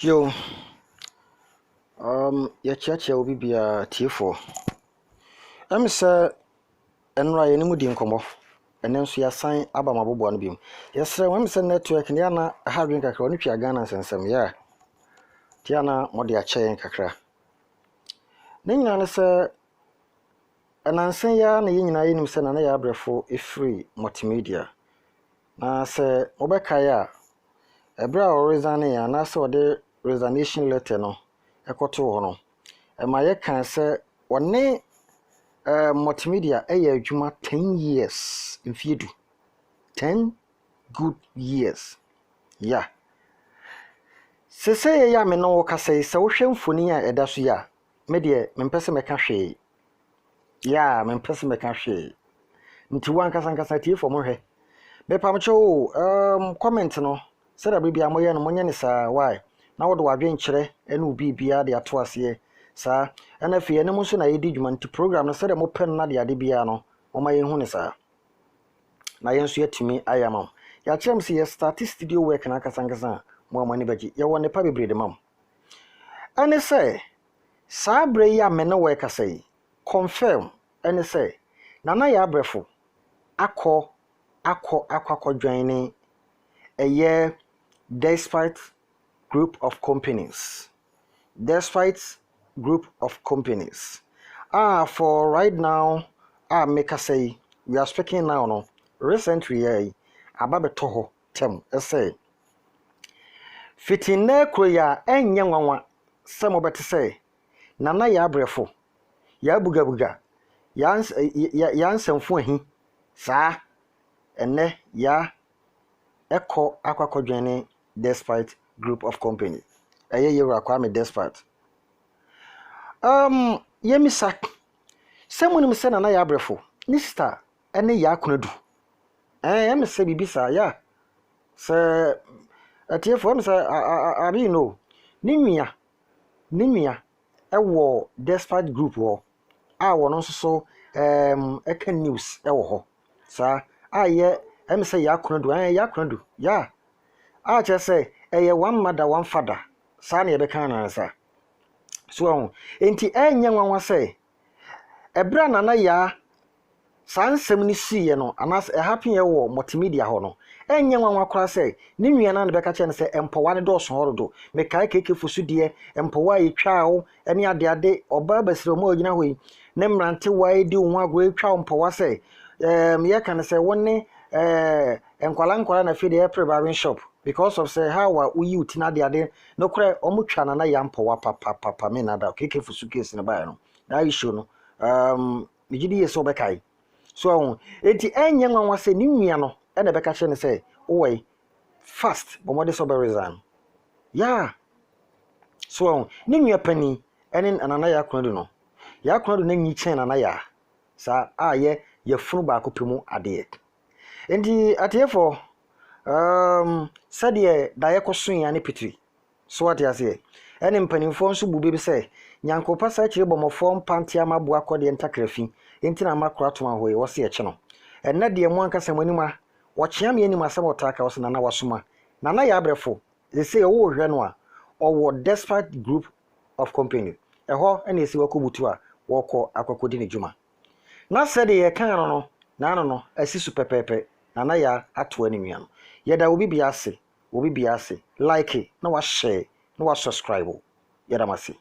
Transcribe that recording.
Yo, ya chiachi obi bia tiefo. Say enra ye ni mudi nkomo. Ene nso ya san aba mabobo no bim. Yesre say network ne na ha dwen kakra oni twa Ghana sensem ya. Tia na mode a che kakra. Ne nyina ne say anansen ya na ye nyina ye nim say na ya abrefo free multimedia. Na say obeka ya ebra o resign ya na say ode resignation letter no ekoto ho no. Ema ye kan say one multimedia adwuma 10 years in Fiedu. 10 good years. Yeah. Se ya me no ka say wo hwemfoni a eda so ya. Me de me mpese me ka hwe. Yeah, me mpese me ka hwe. Nti wan kasa tie for mo hwe. Me pam cho comment no. Se da bibia mo ye no monye ne sa why. Na wo do wadwen kire ene obi bia de ato ase. Sa ana fie ne mo so na yedi dwuma nti program no se de mo pen na de ade bia no o ma ye hu ne sa na ye nso yatimi ayama ya kyerem se ye start studio work na kasankasa mo amani baji ye won ne pa bebre de mam ane say sa bre ya me ne work asai confirm ane say nana ya abrefo akọ join ni eye despite group of companies for right now make us say we are speaking now no recently ababeto ho tem say fitin na kroya enye nwanwa se mo bete say nana ya abrefo ya bugabuga ya nsamfu ahi sa ene ya akwakodwene despite group of company eye yewra kwa me despite yemisa semunim se nana ya abrefo ni sister ene ya akonadu yemisa bibisa ya se atiefo me se abi no ni nua ewo despite group wo wono nso so eka news ewo ho sa aye emisa ya akonadu ya che say eye one mother one father sa na yebeka na sa so enti enye nwanwa say ebra nana ya sansem ni siye no anas happen ye wo multimedia ho no enye nwanwa kora say ni nua na beka che ne say empowa ne do so horodo me kai keke fusu de empowa etwawo ene ade oba basiro mo ogina hoyi ne mrante wai di wo agro etwawo empowa say ye kan say wonne enkwala na fide April barbing shop because of say how we you tina de no kure omutwa na ya empowa papa me na da keke fusu case ne ba no na issue no migidi yeso bekai so enti enye nwanwa se ni nua no e na beka che ne say oi fast bomode so be resign yeah so ni nua pani ene anana ya akonadu no ya akonadu na nyi chen anana ya sa aye ye funu ba akopemu ade enti atiefo sade da ye kosun ya ne pitri so ati ase ene mpanimfo nso bube bi say nyankopa sa kire bomofo mpantia mabu akode ntakrafi enti na makora to ahoye wo se eche no enne de mu anka samanima wo kyeam ye nim asem otaka wo se na wasoma na ya abrefo they say wo hwe no a owo despite group of company eho ene esi wakobutu a woko akokodi ne djuma na sade ye kan no no asisu pepepe na ya ato animia no yeda obi bia ase like na wa share na wa subscribe yeda masi